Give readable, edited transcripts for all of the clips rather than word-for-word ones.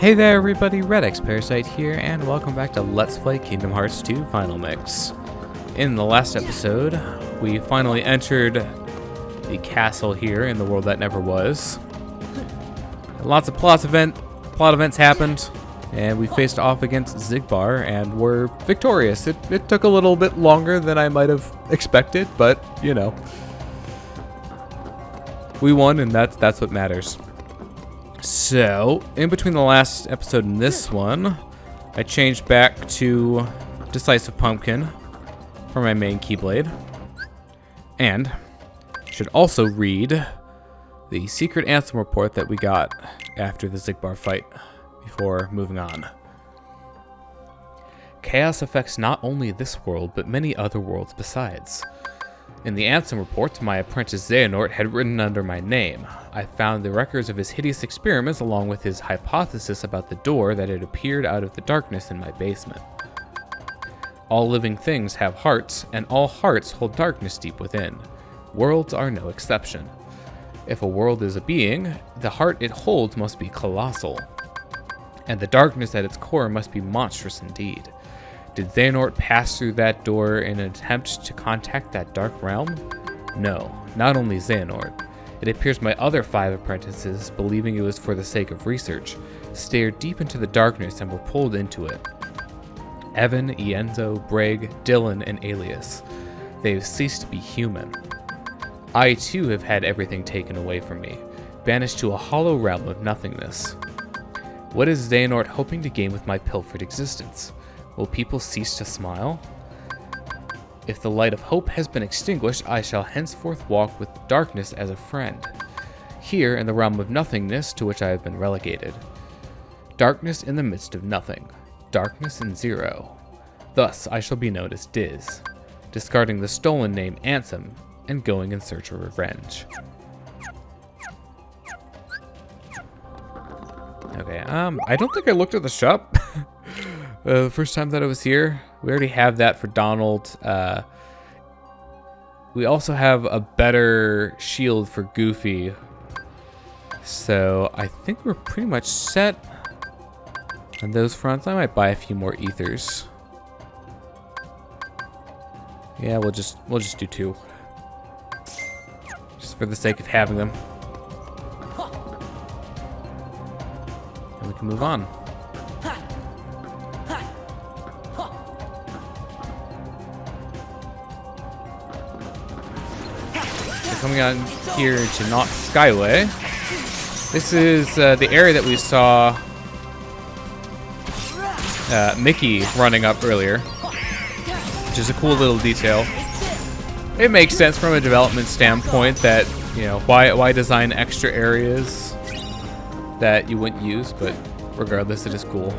Hey there everybody, Redx Parasite here, and welcome back to Let's Play Kingdom Hearts 2 Final Mix. In the last episode, we finally entered the castle here in the world that never was. Lots of plot events happened, and we faced off against Xigbar and were victorious. It took a little bit longer than I might have expected, but, you know. We won, and that's what matters. So, in between the last episode and this one, I changed back to Decisive Pumpkin for my main Keyblade. And should also read the secret Ansem report that we got after the Xigbar fight before moving on. Chaos affects not only this world, but many other worlds besides. In the Ansem report, my apprentice Xehanort had written under my name. I found the records of his hideous experiments along with his hypothesis about the door that had appeared out of the darkness in my basement. All living things have hearts, and all hearts hold darkness deep within. Worlds are no exception. If a world is a being, the heart it holds must be colossal, and the darkness at its core must be monstrous indeed. Did Xehanort pass through that door in an attempt to contact that dark realm? No, not only Xehanort. It appears my other 5 apprentices, believing it was for the sake of research, stared deep into the darkness and were pulled into it. Evan, Ienzo, Breg, Dylan, and Alias. They have ceased to be human. I too have had everything taken away from me, banished to a hollow realm of nothingness. What is Xehanort hoping to gain with my pilfered existence? Will people cease to smile? If the light of hope has been extinguished, I shall henceforth walk with darkness as a friend. Here, in the realm of nothingness to which I have been relegated. Darkness in the midst of nothing. Darkness in zero. Thus, I shall be known as Diz, discarding the stolen name Ansem, and going in search of revenge. Okay, I don't think I looked at the shop. The first time that I was here. We already have that for Donald. We also have a better shield for Goofy. So I think we're pretty much set on those fronts. I might buy a few more ethers. Yeah, we'll just do 2. Just for the sake of having them. And we can move on. Coming out here to Not Skyway. This is the area that we saw Mickey running up earlier, which is a cool little detail. It makes sense from a development standpoint that, you know, why design extra areas that you wouldn't use, but regardless, it is cool.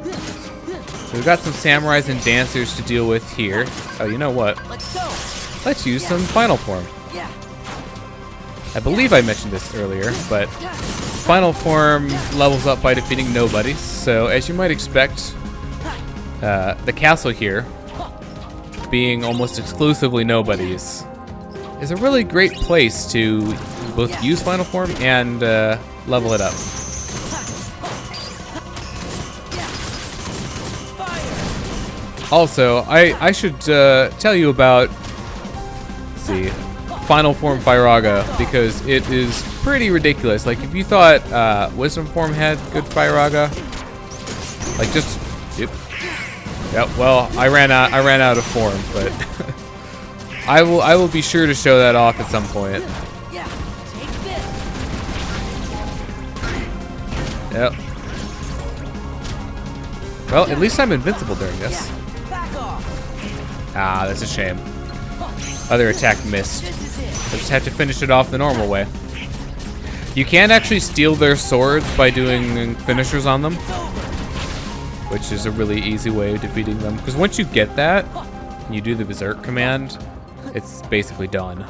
So we've got some samurais and dancers to deal with here. Oh, you know what? Let's use some final form. I believe I mentioned this earlier, but final form levels up by defeating nobodies. So as you might expect, the castle here, being almost exclusively nobodies, is a really great place to both use final form and level it up. Also, I should tell you about, let's see, Final Form Firaga, because it is pretty ridiculous. Like, if you thought Wisdom Form had good Firaga, like just, yep. Well, I ran out of form, but I will be sure to show that off at some point. Yep. Well, at least I'm invincible during this. Ah, that's a shame. Other attack missed. I just have to finish it off the normal way. You can actually steal their swords by doing finishers on them, which is a really easy way of defeating them. Because once you get that, and you do the Berserk command, it's basically done.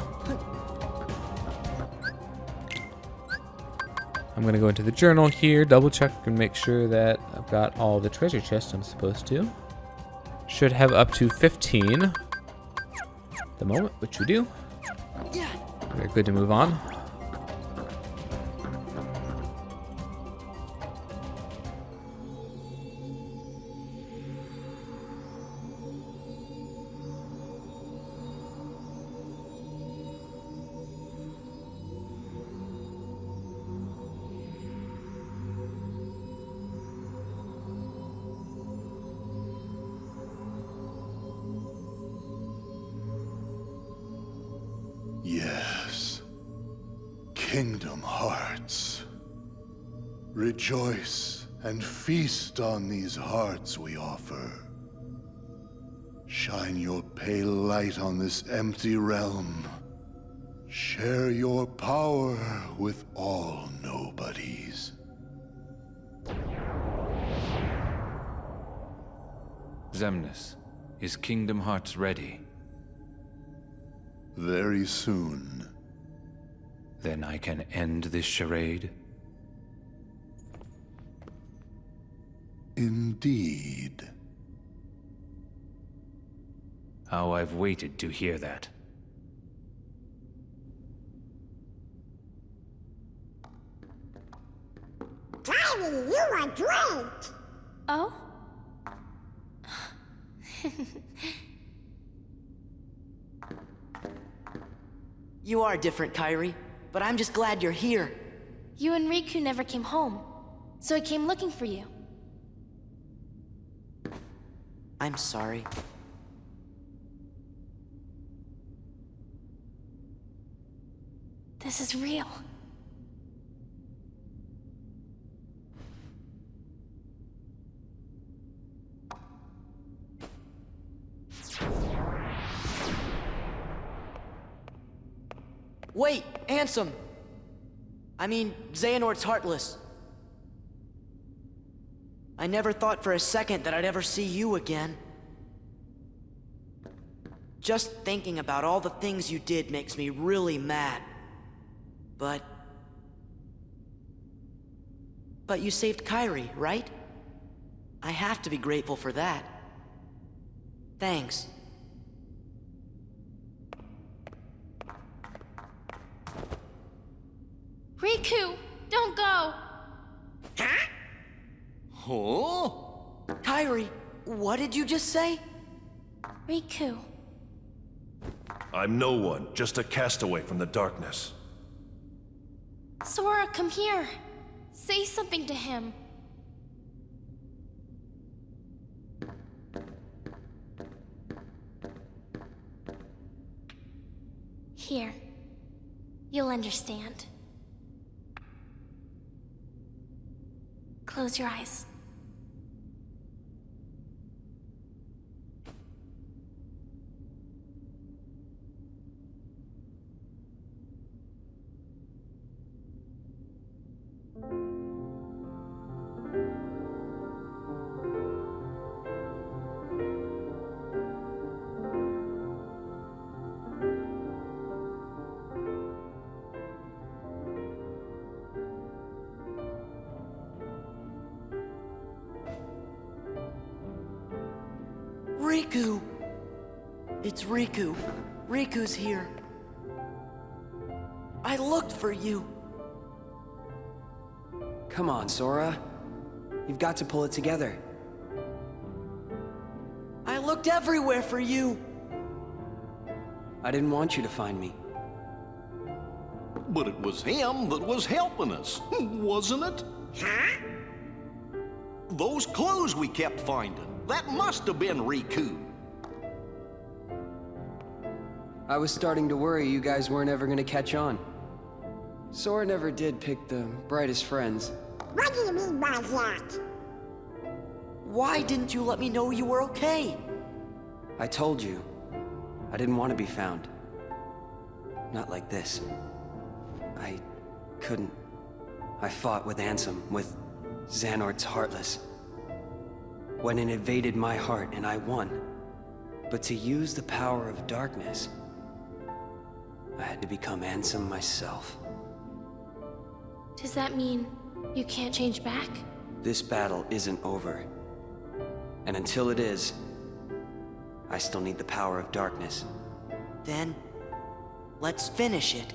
I'm going to go into the journal here, double check and make sure that I've got all the treasure chests I'm supposed to. Should have up to 15 at the moment, which we do. We're good to move on. Kingdom Hearts. Rejoice and feast on these hearts we offer. Shine your pale light on this empty realm. Share your power with all nobodies. Xemnas, is Kingdom Hearts ready? Very soon. Then I can end this charade? Indeed. How I've waited to hear that. Kairi, you are great! Oh? You are different, Kairi, but I'm just glad you're here. You and Riku never came home, so I came looking for you. I'm sorry. This is real. Wait, Ansem! I mean, Xehanort's heartless. I never thought for a second that I'd ever see you again. Just thinking about all the things you did makes me really mad. But you saved Kairi, right? I have to be grateful for that. Thanks. Riku, don't go! Huh? Kairi, what did you just say? Riku. I'm no one, just a castaway from the darkness. Sora, come here. Say something to him. Here. You'll understand. Close your eyes. Riku! It's Riku. Riku's here. I looked for you. Come on, Sora. You've got to pull it together. I looked everywhere for you. I didn't want you to find me. But it was him that was helping us, wasn't it? Huh? Those clues we kept finding, that must have been Riku. I was starting to worry you guys weren't ever gonna catch on. Sora never did pick the brightest friends. What do you mean by that? Why didn't you let me know you were okay? I told you. I didn't want to be found. Not like this. I couldn't. I fought with Ansem, with Xehanort's Heartless. When it invaded my heart and I won. But to use the power of darkness, I had to become Ansem myself. Does that mean you can't change back? This battle isn't over. And until it is, I still need the power of darkness. Then, let's finish it.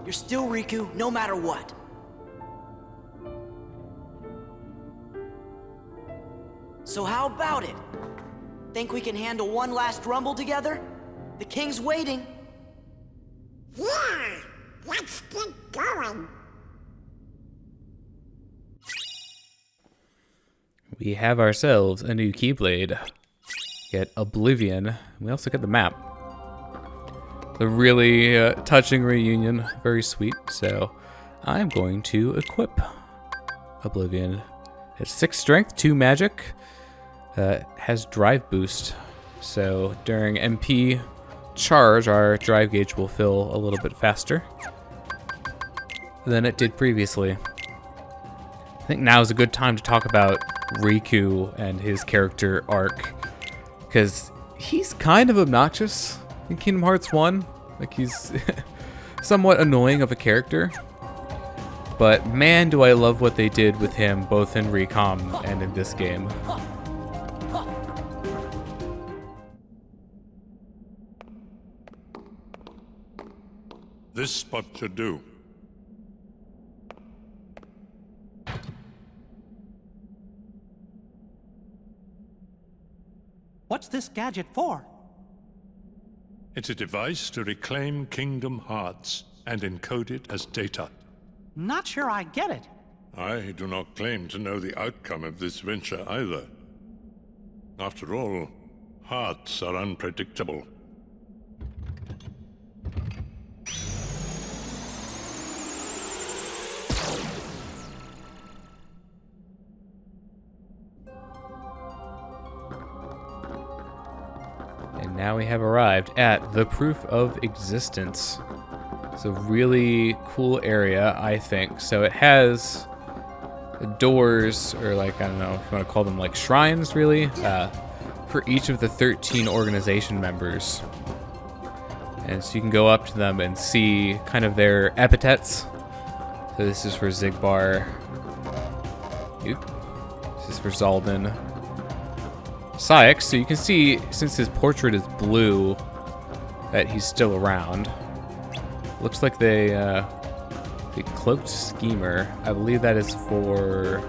You're still Riku, no matter what. So how about it? Think we can handle one last rumble together? The king's waiting. Yeah! Let's get going! We have ourselves a new Keyblade. Get Oblivion. We also get the map. The really touching reunion. Very sweet. So I'm going to equip Oblivion. It's 6 strength, 2 magic, has drive boost. So during MP charge, our drive gauge will fill a little bit faster than it did previously. I think now is a good time to talk about Riku and his character arc, because he's kind of obnoxious in Kingdom Hearts 1. Like, he's somewhat annoying of a character. But man, do I love what they did with him, both in Recom and in this game. This spot should do. What's this gadget for? It's a device to reclaim Kingdom Hearts and encode it as data. Not sure I get it. I do not claim to know the outcome of this venture either. After all, hearts are unpredictable. And now we have arrived at the Proof of Existence. It's a really cool area, I think. So it has doors, or like, I don't know if you want to call them like shrines, really, for each of the 13 organization members. And so you can go up to them and see kind of their epithets. So this is for Zigbar. This is for Zaldin. Saix, so you can see, since his portrait is blue, that he's still around. Looks like the Cloaked Schemer. I believe that is for...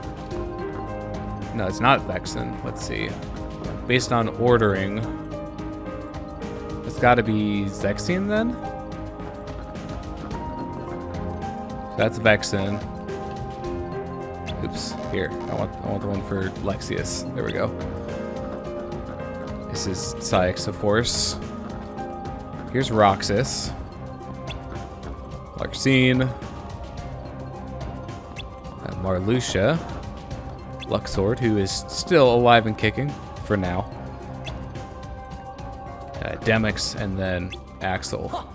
No, it's not Vexen. Let's see. Based on ordering, it's got to be Zexion then? So that's Vexen. Oops, here. I want the one for Lexius. There we go. This is Saix, of course. Here's Roxas. Larxene. Marluxia. Luxord, who is still alive and kicking, for now. Demix, and then Axel.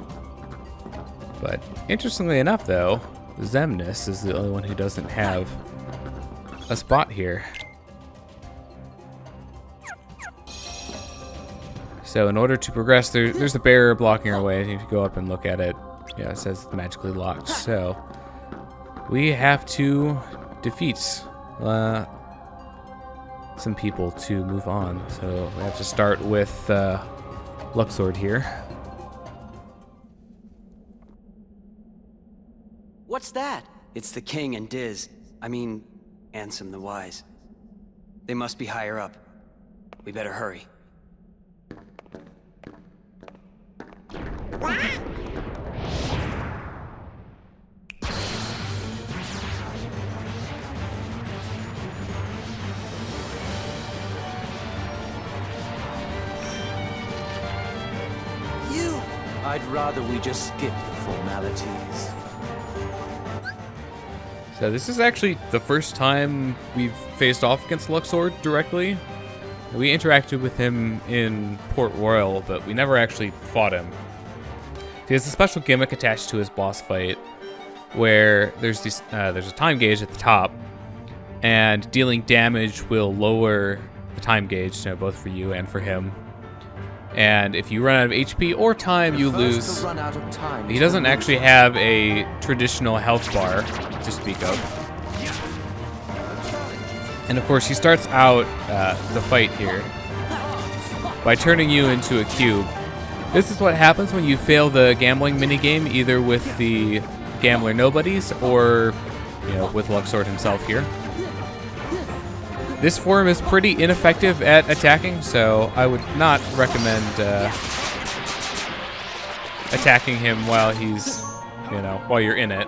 But interestingly enough, though, Xemnas is the only one who doesn't have a spot here. So in order to progress, there's a barrier blocking our way. If you go up and look at it, yeah, it says magically locked. So we have to defeat some people to move on. So we have to start with Luxord here. What's that? It's the king and Diz. I mean, Ansem the Wise. They must be higher up. We better hurry. I'd rather we just skip the formalities. So this is actually the first time we've faced off against Luxord directly. We interacted with him in Port Royal, but we never actually fought him. He has a special gimmick attached to his boss fight, where there's a time gauge at the top, and dealing damage will lower the time gauge, both for you and for him. And if you run out of HP or time, you lose. He doesn't actually have a traditional health bar to speak of. And of course, he starts out the fight here by turning you into a cube. This is what happens when you fail the gambling minigame, either with the Gambler Nobodies or, with Luxord himself here. This form is pretty ineffective at attacking, so I would not recommend attacking him while he's, while you're in it.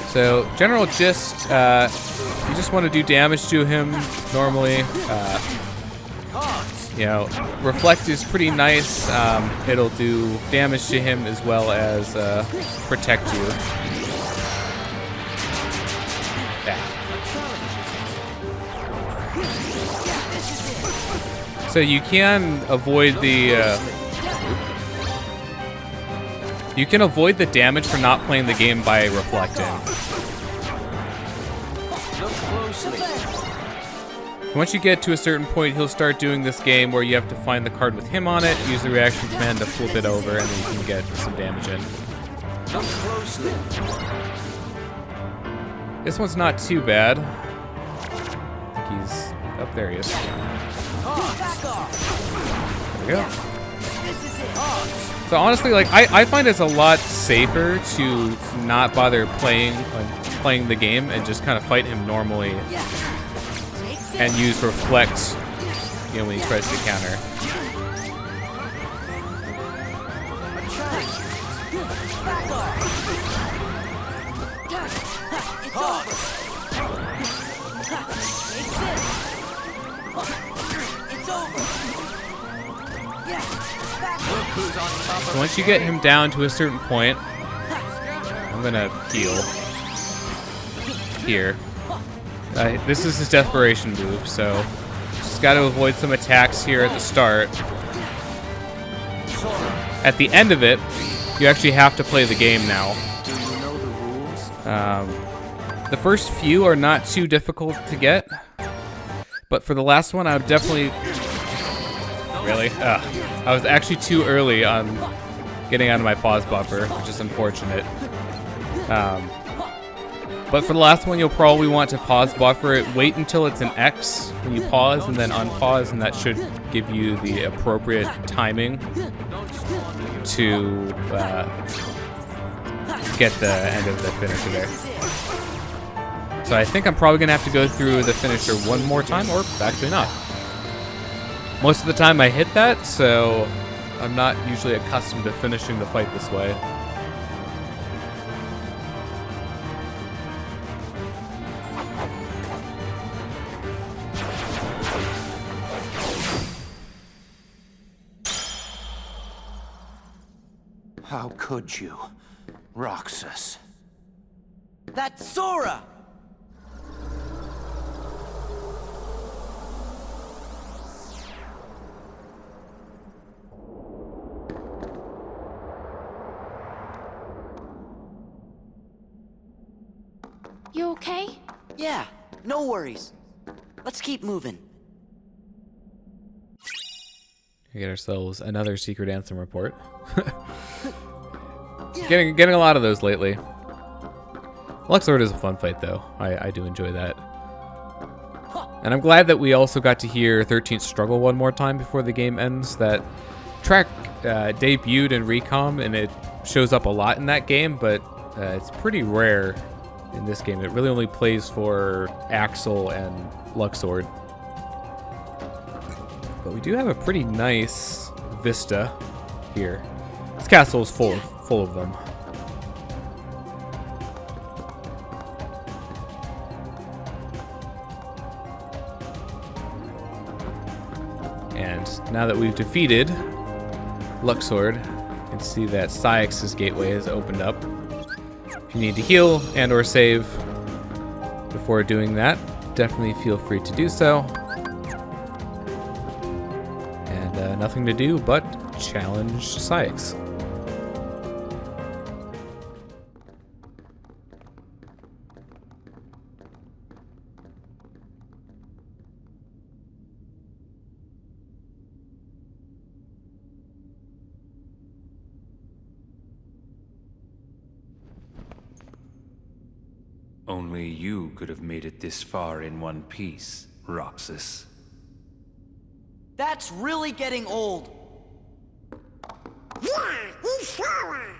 So, general gist, you just want to do damage to him normally. You know, Reflect is pretty nice. It'll do damage to him as well as protect you. Yeah. So you can avoid the damage for not playing the game by reflecting. Once you get to a certain point, he'll start doing this game where you have to find the card with him on it, use the reaction command to flip it over, and then you can get some damage in. This one's not too bad. I think he's up there. He is. There we go. So honestly, like I find it's a lot safer to not bother playing the game and just kind of fight him normally and use Reflect, you know, when he tries to counter. So once you get him down to a certain point, I'm gonna heal here. This is his desperation move, so just got to avoid some attacks here at the start. At the end of it, you actually have to play the game now. The first few are not too difficult to get, but for the last one, I would definitely... Really? I was actually too early on getting out of my pause buffer, which is unfortunate. But for the last one, you'll probably want to pause buffer it. Wait until it's an X when you pause, and then unpause, and that should give you the appropriate timing to get the end of the finisher there. So I think I'm probably going to have to go through the finisher one more time, or actually not. Most of the time I hit that, so I'm not usually accustomed to finishing the fight this way. How could you, Roxas? That's Sora! You okay? Yeah, no worries. Let's keep moving. We get ourselves another secret anthem report. Getting a lot of those lately. Luxord is a fun fight, though. I do enjoy that. And I'm glad that we also got to hear 13th Struggle one more time before the game ends. That track debuted in Recom, and it shows up a lot in that game, but it's pretty rare in this game. It really only plays for Axel and Luxord. But we do have a pretty nice vista here. This castle is full of them. And now that we've defeated Luxord, you can see that Saix's gateway has opened up. If you need to heal and or save before doing that, definitely feel free to do so. And nothing to do but challenge Saix. Only you could have made it this far in one piece, Roxas. That's really getting old. Yeah, he's Sora.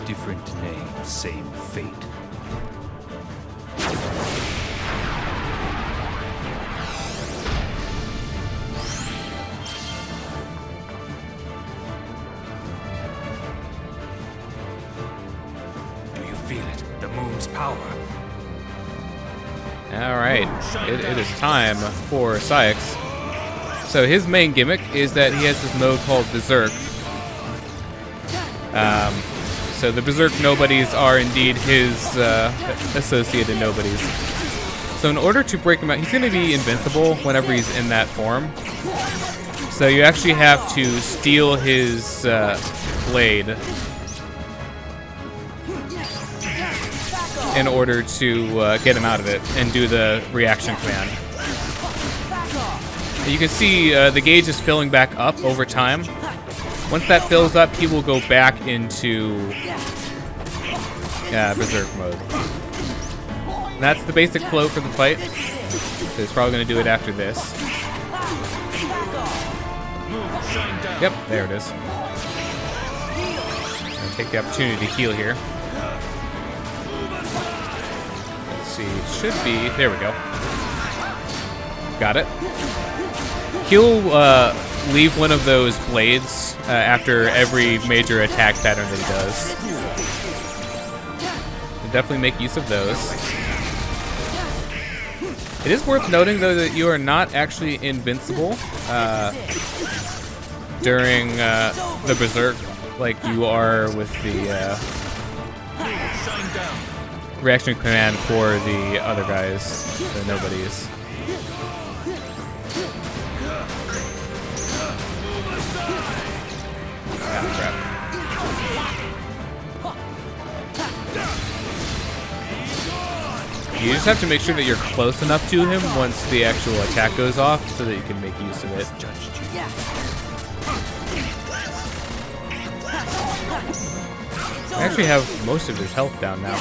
Different name, same fate. Alright, it is time for Saix. So his main gimmick is that he has this mode called Berserk. So the Berserk nobodies are indeed his associated nobodies. So in order to break him out, he's going to be invincible whenever he's in that form. So you actually have to steal his blade in order to get him out of it and do the reaction command. You can see the gauge is filling back up over time. Once that fills up, he will go back into Berserk mode. And that's the basic flow for the fight. So he's probably going to do it after this. Yep, there it is. I'll take the opportunity to heal here. Let's see, it should be, there we go. Got it. He'll leave one of those blades after every major attack pattern that he does. We'll definitely make use of those. It is worth noting, though, that you are not actually invincible during the Berserk like you are with the reaction command for the other guys, the nobodies. Ah, crap. You just have to make sure that you're close enough to him once the actual attack goes off so that you can make use of it. I actually have most of his health down now.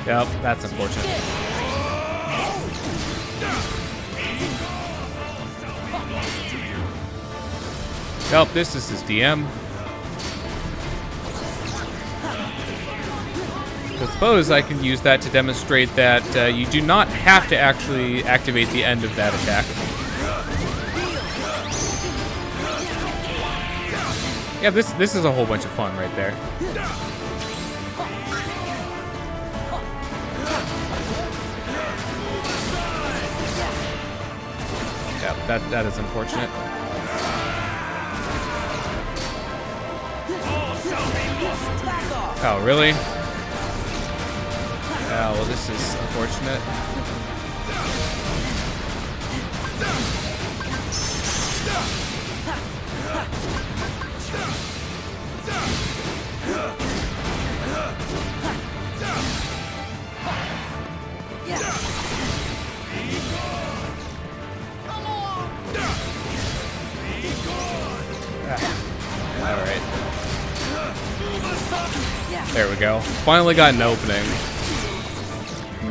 Yep, that's unfortunate. Nope, this is his DM. I suppose I can use that to demonstrate that you do not have to actually activate the end of that attack. Yeah, this is a whole bunch of fun right there. Yeah, that is unfortunate. Oh, really? Oh, well, this is unfortunate. Alright. There we go. Finally got an opening.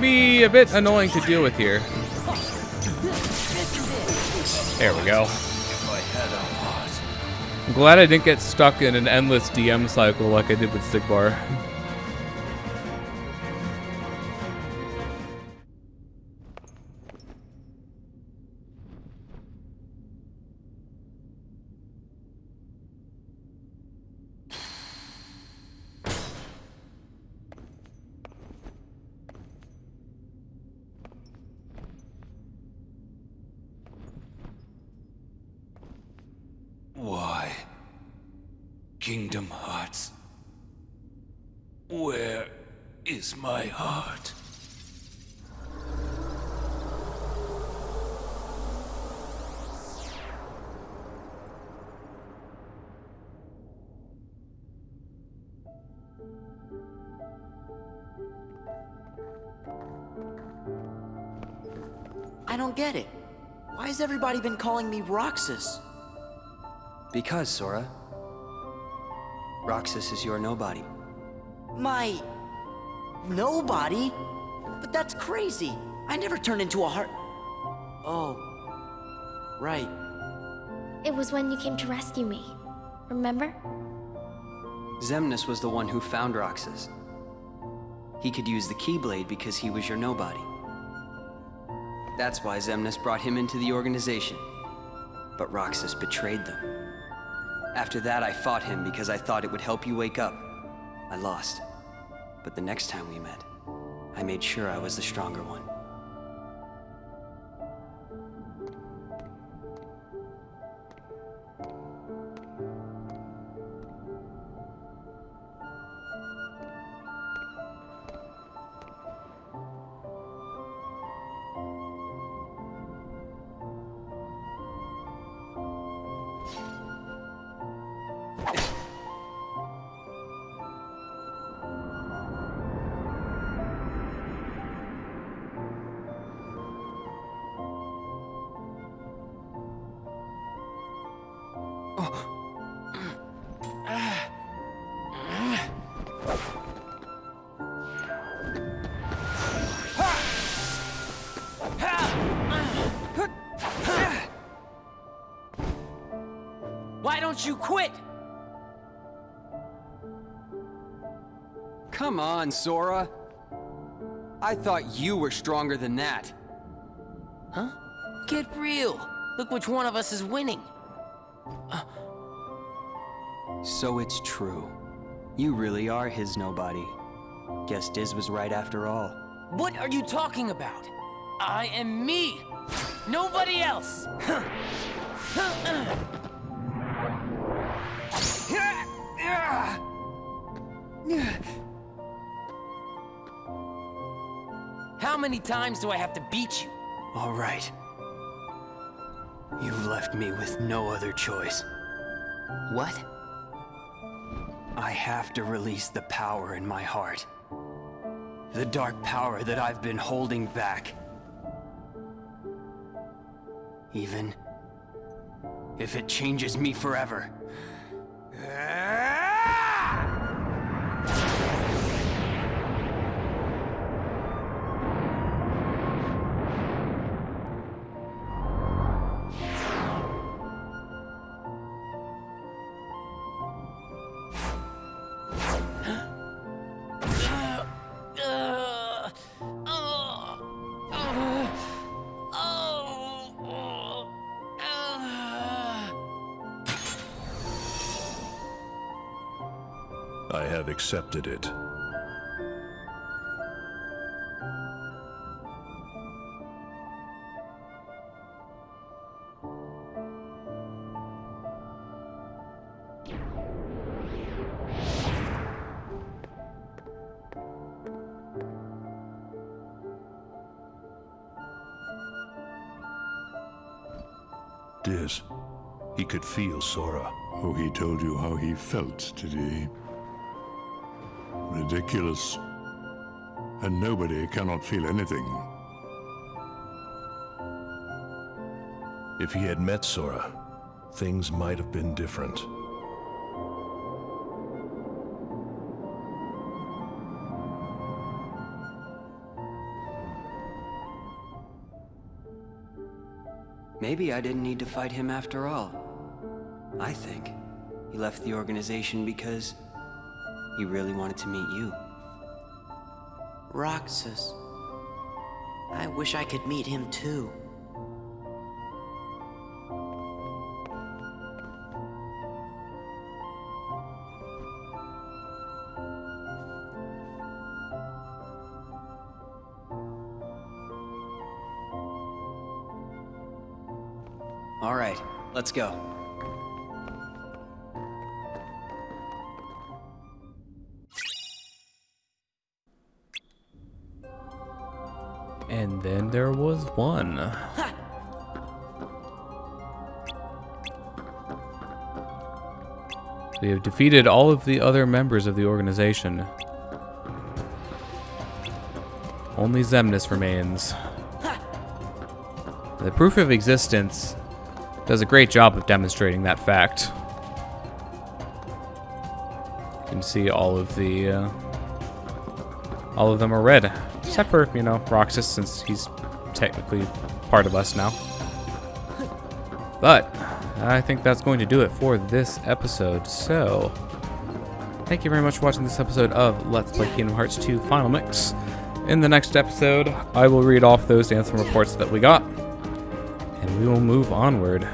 Be a bit annoying to deal with here. There we go. I'm glad I didn't get stuck in an endless DM cycle like I did with Sigbar. Why? Kingdom Hearts. Where is my heart? I don't get it. Why has everybody been calling me Roxas? Because, Sora, Roxas is your nobody. My... nobody? But that's crazy. I never turned into a heart... Oh. Right. It was when you came to rescue me. Remember? Xemnas was the one who found Roxas. He could use the Keyblade because he was your nobody. That's why Xemnas brought him into the organization. But Roxas betrayed them. After that, I fought him because I thought it would help you wake up. I lost. But the next time we met, I made sure I was the stronger one. Why don't you quit? Come on, Sora. I thought you were stronger than that. Huh? Get real. Look which one of us is winning. So it's true. You really are his nobody. Guess Diz was right after all. What are you talking about? I am me. Nobody else. How many times do I have to beat you? All right. You've left me with no other choice. What? I have to release the power in my heart. The dark power that I've been holding back. Even if it changes me forever. I have accepted it. Diz, he could feel Sora. Oh, he told you how he felt, did he? Ridiculous. And nobody cannot feel anything. If he had met Sora, things might have been different. Maybe I didn't need to fight him after all. I think he left the organization because he really wanted to meet you. Roxas. I wish I could meet him too. All right, let's go. And then there was one. We have defeated all of the other members of the organization. Only Xemnas remains. The proof of existence does a great job of demonstrating that fact. You can see all of them are red. Except for, Roxas, since he's technically part of us now. But I think that's going to do it for this episode. So, thank you very much for watching this episode of Let's Play Kingdom Hearts 2 Final Mix. In the next episode, I will read off those Ansem reports that we got, and we will move onward.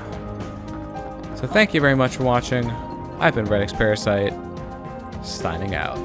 So thank you very much for watching. I've been Redix Parasite, signing out.